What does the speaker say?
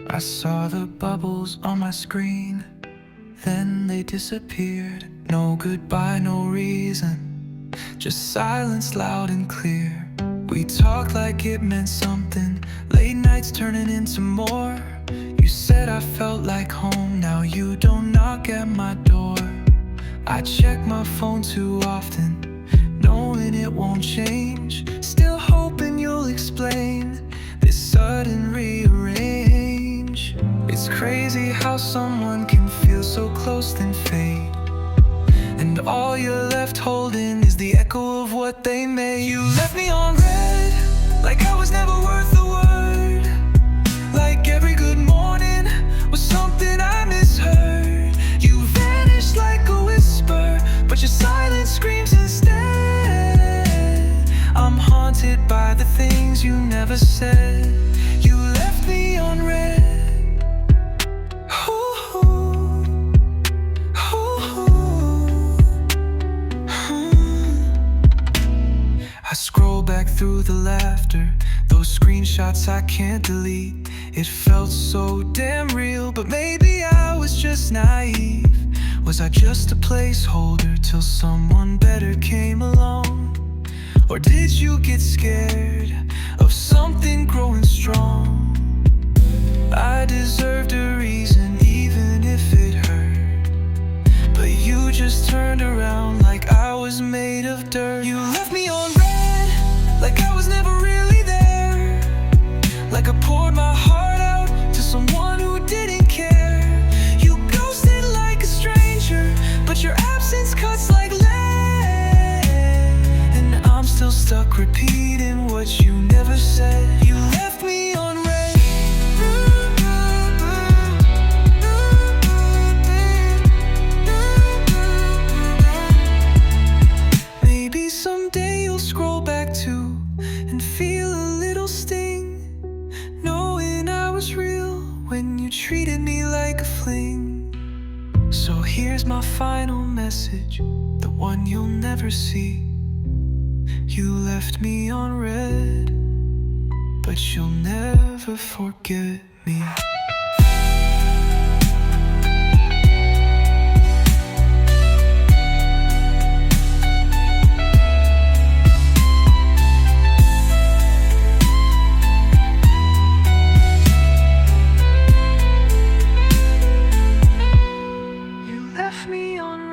I saw the bubbles on my screen, then they disappeared. No goodbye, no reason, just silence loud and clear. We talked like it meant something, late nights turning into more. You said I felt like home, now you don't knock at my door. I check my phone too often, knowing it won't change. Still hoping you'll explain this sudden rearrange. It's crazy how someone can feel so close then fade, and all you're left holding is the echo of what they made. You left me on red, like I was never worth a word. Like every good morning was something I misheard. You vanished like a whisper, but your silence screams instead. I'm haunted by the things you never said. You left me on red. I scroll back through the laughter, those screenshots I can't delete. It felt so damn real, but maybe I was just naive. Was I just a placeholder till someone better came along? Or did you get scared of something growing strong? I deserved a reason even if it hurt, but you just turned around like I was made of dirt. You left me on red, like I was never really there. Like I poured my heart out to someone who didn't care. You ghosted like a stranger, but your absence cuts like lead. And I'm still stuck repeating what you never said. You left me on red. Maybe someday you'll scroll back to and feel a little sting, knowing I was real when you treated me like a fling. So here's my final message, the one you'll never see. You left me on red, but you'll never forget me. You left me on